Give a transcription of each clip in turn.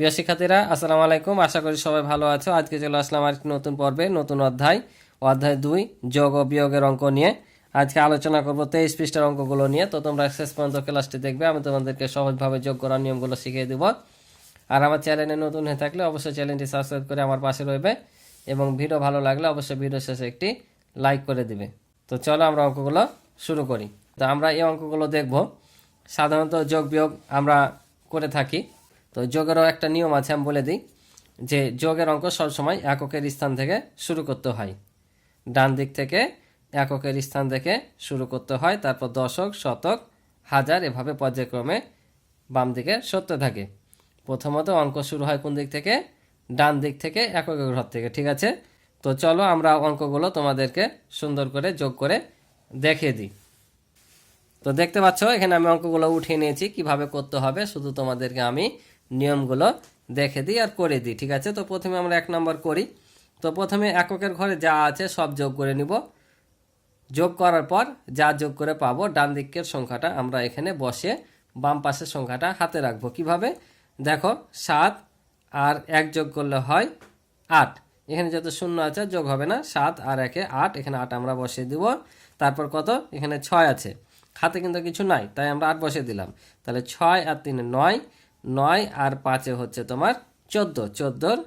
প্রিয় শিক্ষার্থীরা, আসসালামু আলাইকুম। আশা করি সবাই ভালো আছো। আজকে চলে আসলাম আরেকটি নতুন পর্বে, নতুন অধ্যায় 2 যোগ ও বিয়োগের অঙ্ক নিয়ে। আজকে আলোচনা করব 23 পৃষ্ঠার অঙ্কগুলো নিয়ে। তো তোমরা শেষ পর্যন্ত ক্লাসটি দেখবে, আমি তোমাদেরকে সহজভাবে যোগ করার নিয়মগুলো শিখিয়ে দেব। আর আমার চ্যানেলে নতুন হয়ে থাকলে অবশ্যই চ্যানেলটি সাবস্ক্রাইব করে আমার পাশে রইবে, এবং ভিডিও ভালো লাগলে অবশ্যই ভিডিও শেষে একটি লাইক করে দিবে। তো চলো আমরা অঙ্কগুলো শুরু করি। তো আমরা এই অঙ্কগুলো দেখব। সাধারণত যোগ বিয়োগ আমরা করে থাকি। তো যোগেরও একটা নিয়ম আছে, আমি বলে দিই যে যোগের অঙ্ক সবসময় এককের স্থান থেকে শুরু করতে হয়। ডান দিক থেকে এককের স্থান থেকে শুরু করতে হয়, তারপর দশক, শতক, হাজার, এভাবে পর্যায়ক্রমে বাম দিকে সরতে থাকে। প্রথমত অঙ্ক শুরু হয় কোন দিক থেকে? ডান দিক থেকে, এককের ঘর থেকে। ঠিক আছে, তো চলো আমরা অঙ্কগুলো তোমাদেরকে সুন্দর করে যোগ করে দেখিয়ে দিই। তো দেখতে পাচ্ছ এখানে আমি অঙ্কগুলো উঠিয়ে নিয়েছি, কিভাবে করতে হবে শুধু তোমাদেরকে আমি নিয়মগুলো দেখে দিই আর করে দিই। ঠিক আছে, তো প্রথমে আমরা 1 নম্বর করি। তো প্রথমে এককের ঘরে যা আছে সব যোগ করে নিব। যোগ করার পর যা যোগ করে পাবো, ডান দিকের সংখ্যাটা আমরা এখানে বসে বাম পাশের সংখ্যাটা হাতে রাখবো। কিভাবে দেখো, 7 আর 1 যোগ করলে হয় 8। এখানে যত শূন্য আছে যোগ হবে না, 7 আর 1 8, এখানে 8 আমরা বসিয়ে দিব। তারপর কত, এখানে 6 আছে, হাতে কিন্তু কিছু নাই, তাই আমরা 8 বসিয়ে দিলাম। তাহলে 6 আর 3 9, 9 আর 5 হচ্ছে তোমার 14, 14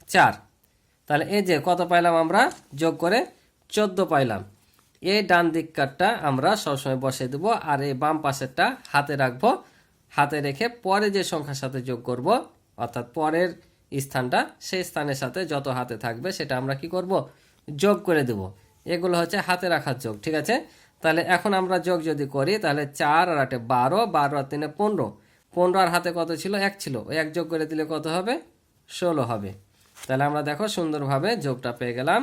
4। তাহলে এই যে কত পাইলাম আমরা যোগ করে? 14 পাইলাম। এই ডান দিক কাটটা আমরা সবসময় বসিয়ে দেবো, আর এই বাম পাশেরটা হাতে রাখবো। হাতে রেখে পরে যে সংখ্যার সাথে যোগ করব, অর্থাৎ পরের স্থানটা সেই স্থানের সাথে যত হাতে থাকবে সেটা আমরা কি করব? যোগ করে দেব। এগুলো হচ্ছে হাতে রাখার যোগ। ঠিক আছে, তাহলে এখন আমরা যোগ যদি করি, তাহলে 4 আর 8 12, 12 আর 3 15, 15 আর হাতে কত ছিল? 1 ছিল, ওই 1 যোগ করে দিলে কত হবে? 16 হবে। তাহলে আমরা দেখো সুন্দরভাবে যোগটা পেয়ে গেলাম।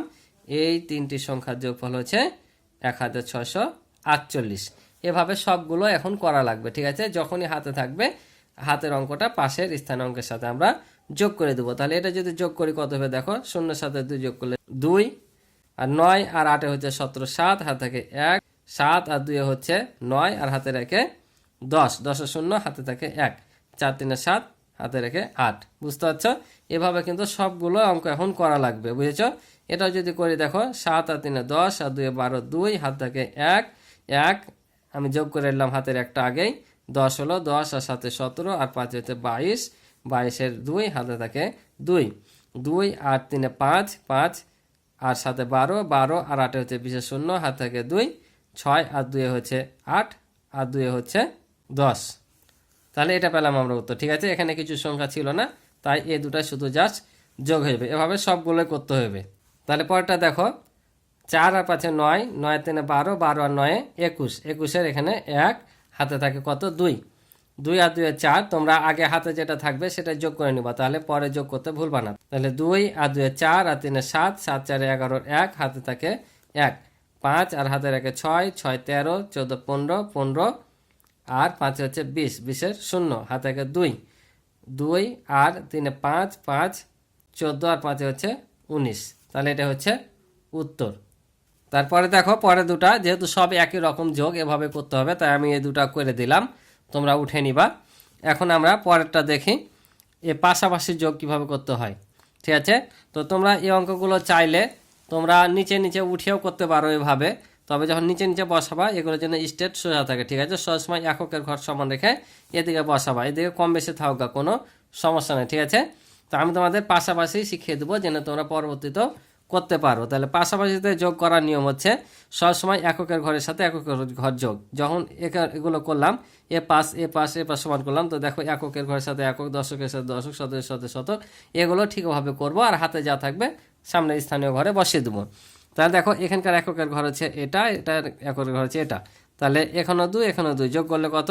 এই তিনটি সংখ্যার যোগফল হচ্ছে 1648। এভাবে সবগুলো এখন করা লাগবে। ঠিক আছে, যখনই হাতে থাকবে হাতের অঙ্কটা পাশের স্থানীয় অঙ্কের সাথে আমরা যোগ করে দেবো। তাহলে এটা যদি যোগ করি কত হবে দেখো, 0 সাথে 2 যোগ করলে 2, আর 9 আর 8 হচ্ছে 17, 7 হাতে থাকে 1, 7 আর 2 হচ্ছে 9, আর হাতে রেখে 10, 10 0 হাতে থাকে 1, 4 3 7 হাতে রেখে 8। বুঝতে পারছো? এভাবে কিন্তু সবগুলো অঙ্ক এখন করা লাগবে, বুঝেছো? এটাও যদি করি দেখো, 7 আর 3 10, আর 2 12, 2 হাত থাকে 1, 1 আমি যোগ করে নিলাম হাতের একটা আগেই, 10 হলো, 10 আর 7 17, আর 5 হচ্ছে 22, 22 এর 2 হাতে থাকে 2, 2 আর 3 5, 5 আর 7 12, 12 আর 8 হচ্ছে 20 0 হাত থাকে 2, 6 আর 2 হচ্ছে 8, আর 2 হচ্ছে 10। তাহলে এটা পেলাম আমরা উত্তর। ঠিক আছে, এখানে কিছু সংখ্যা ছিল না, তাই এই দুটা শুধু জাস্ট যোগ হইবে। এভাবে সবগুলোই করতে হবে। তাহলে পরেরটা দেখো, 4 আর 5 9, 9 3 12, 12 আর 9 21, 21 এখানে 1 হাতে থাকে কত? 2, 2 আর 2 4। তোমরা আগে হাতে যেটা থাকবে সেটা যোগ করে নিবা, তাহলে পরে যোগ করতে ভুলবা না। তাহলে 2 আর 2 4, আর 3 7, 7 4 11, 1 হাতে থাকে 1, 5 আর হাতে রাখে 6, 6 13, 14 15, 15 আর 5 হচ্ছে 20, 20 এর 0 হাতে থাকে 2, 2 আর 3 5, 5 14 আর 5 হচ্ছে 19। তাহলে এটা হচ্ছে উত্তর। তারপরে দেখো পরে দুটা, যেহেতু সব একই রকম যোগ এভাবে করতে হবে, তাই আমি এই দুটা করে দিলাম, তোমরা উঠে নিবা। এখন আমরা পরেরটা দেখি, এ পাশাপাশি যোগ কিভাবে করতে হয়। ঠিক আছে, তো তোমরা এই অঙ্কগুলো চাইলে তোমরা নিচে নিচে উঠেও করতে পারো এভাবে, তবে যখন নিচে নিচে বসাবা এগুলোর জন্য স্টেট সোজা থাকে। ঠিক আছে, সবসময় এককের ঘর সমান রেখে এদিকে বসাবা, এদিকে কম বেশি থাকুক, কোনো সমস্যা নেই। ঠিক আছে, তো আমি তোমাদের পাশাপাশি শিখিয়ে দেবো যেন তোমরা পরবর্তীতেও করতে পারো। তাহলে পাশাপাশিতে যোগ করার নিয়ম হচ্ছে সবসময় এককের ঘরের সাথে এককের ঘর যোগ। যখন এগুলো করলাম, এ পাশ সমান করলাম, তো দেখো এককের ঘরের সাথে একক, দশকের সাথে দশক, শতকের সাথে শতক, এগুলো ঠিকভাবে করব, আর হাতে যা থাকবে সামনে স্থানীয় ঘরে বসিয়ে দেবো। তাহলে দেখো এখানকার এককের ঘর হচ্ছে এটা, এটার এককের ঘর হচ্ছে এটা। তাহলে এখানেও 2, এখানেও 2, যোগ করলে কত?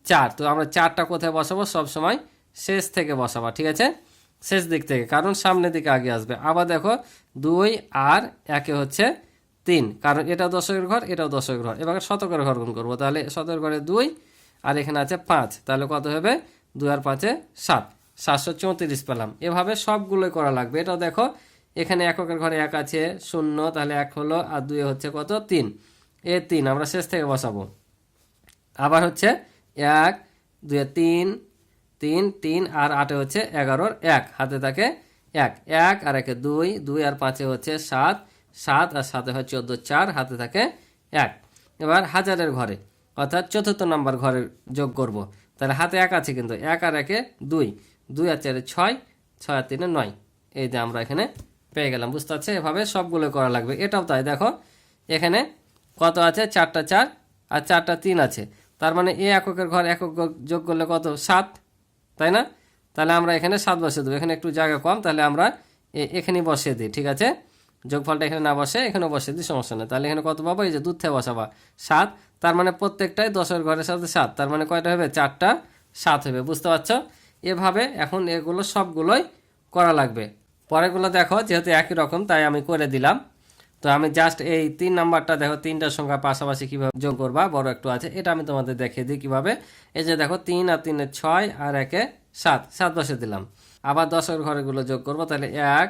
4। তো আমরা 4টা কোথায় বসাবো? সবসময় শেষ থেকে বসাবো। ঠিক আছে, শেষ দিক থেকে, কারণ সামনের দিকে আগে আসবে। আবার দেখো 2 আর 1 হচ্ছে 3, কারণ এটাও দশকের ঘর, এটাও দশকের ঘর। এবার শতকের ঘর গুণ করবো, তাহলে শতকের ঘরে 2 আর এখানে আছে 5, তাহলে কত হবে? 2 আর 5 7, 734 পেলাম। এভাবে সবগুলোই করা লাগবে। এটাও দেখো এখানে এককের ঘরে 1 আছে 0, তাহলে 1 হলো, আর 2 হচ্ছে কত? 3, এ 3 আমরা শেষ থেকে বসাবো। আবার হচ্ছে 1 2 3, 3 3 আর 8 হচ্ছে 11 1 হাতে থাকে 1 1 আর 1 2 2 আর 5 হচ্ছে 7 7 আর 7 হয় 14 4 হাতে থাকে 1। এবার হাজারের ঘরে অর্থাৎ চতুর্থ নাম্বার ঘরে যোগ করব। তাহলে হাতে 1 আছে কিন্তু 1 আর 1 2 2 আর 4 6 6 আর 3 9। এই যে আমরা এখানে পেয়ে গেলাম। বুঝতে পারছো? এভাবে সবগুলো করা লাগবে। এটাও তাই, দেখো এখানে কত আছে 4টা 4 আর 4টা 3 আছে, তার মানে এই এককের ঘর একক যোগ করলে কত 7, তাই না? তাহলে আমরা এখানে 7 বসিয়ে দেবো। এখানে একটু জায়গা কম, তাহলে আমরা এখানেই বসিয়ে দিই। ঠিক আছে, যোগফলটা এখানে না বসে এখানেও বসিয়ে দিই, সমস্যা নেই। তাহলে এখানে কত পাবো? এই যে দুধ থেকে বসাবা 7, তার মানে প্রত্যেকটাই 10-এর ঘরের সাথে 7, তার মানে কয়টা হবে? 4টা 7 হবে। বুঝতে পারছো? এভাবে এখন এগুলো সবগুলোই করা লাগবে। পরেরগুলো দেখো যেহেতু একই রকম তাই আমি করে দিলাম। তো আমি জাস্ট এই 3 নাম্বারটা দেখো, 3টা সংখ্যা পাশাপাশি কিভাবে যোগ করবা, বড় একটু আছে, এটা আমি তোমাদের দেখিয়ে দিই কিভাবে। এই যে দেখো 3 আর 3 6 আর 1 7, 7 বসে দিলাম। আবার 10-এর ঘরেগুলো যোগ করবো, তাহলে 1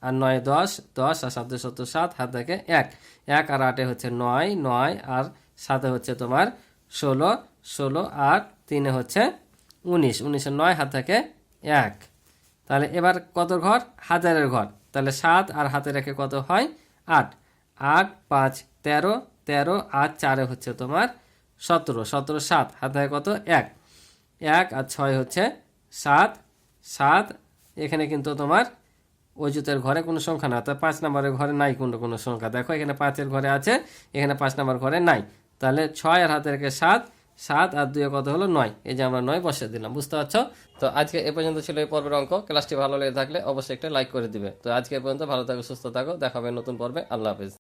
আর 9 10, 10 আর 7 7 7 হাত থেকে 1 1 আর 8 হচ্ছে 9 9 আর 7 হচ্ছে তোমার 16 16 আর 3 হচ্ছে 19 19 আর 9 হাত থেকে 1। তাহলে এবার কত ঘর? হাজারের ঘর। তাহলে 7 আর হাতে রেখে কত হয়? 8 8 5 13 13 আর 4 হচ্ছে তোমার 17 17 7 হাতে কত? 1 1 আর 6 হচ্ছে 7 7। এখানে কিন্তু তোমার অযুতের ঘরে কোনো সংখ্যা না, অর্থাৎ 5 নম্বরের ঘরে নাই কোনো সংখ্যা। দেখো এখানে 5-এর ঘরে আছে, এখানে 5 নম্বর ঘরে নাই। তাহলে 6 আর হাতে রেখে 7 7 আর 2 কত হলো? 9। এই যে আমরা 9 বসিয়ে দিলাম। বুঝতে পারছো? তো আজকে এ পর্যন্ত ছিল এই পর্বের অঙ্ক। ক্লাসটি ভালো লেগে থাকলে অবশ্যই একটা লাইক করে দিবে। তো আজকে এ পর্যন্ত, ভালো থাকো, সুস্থ থাকো, দেখা হবে নতুন পর্বে। আল্লাহ হাফেজ।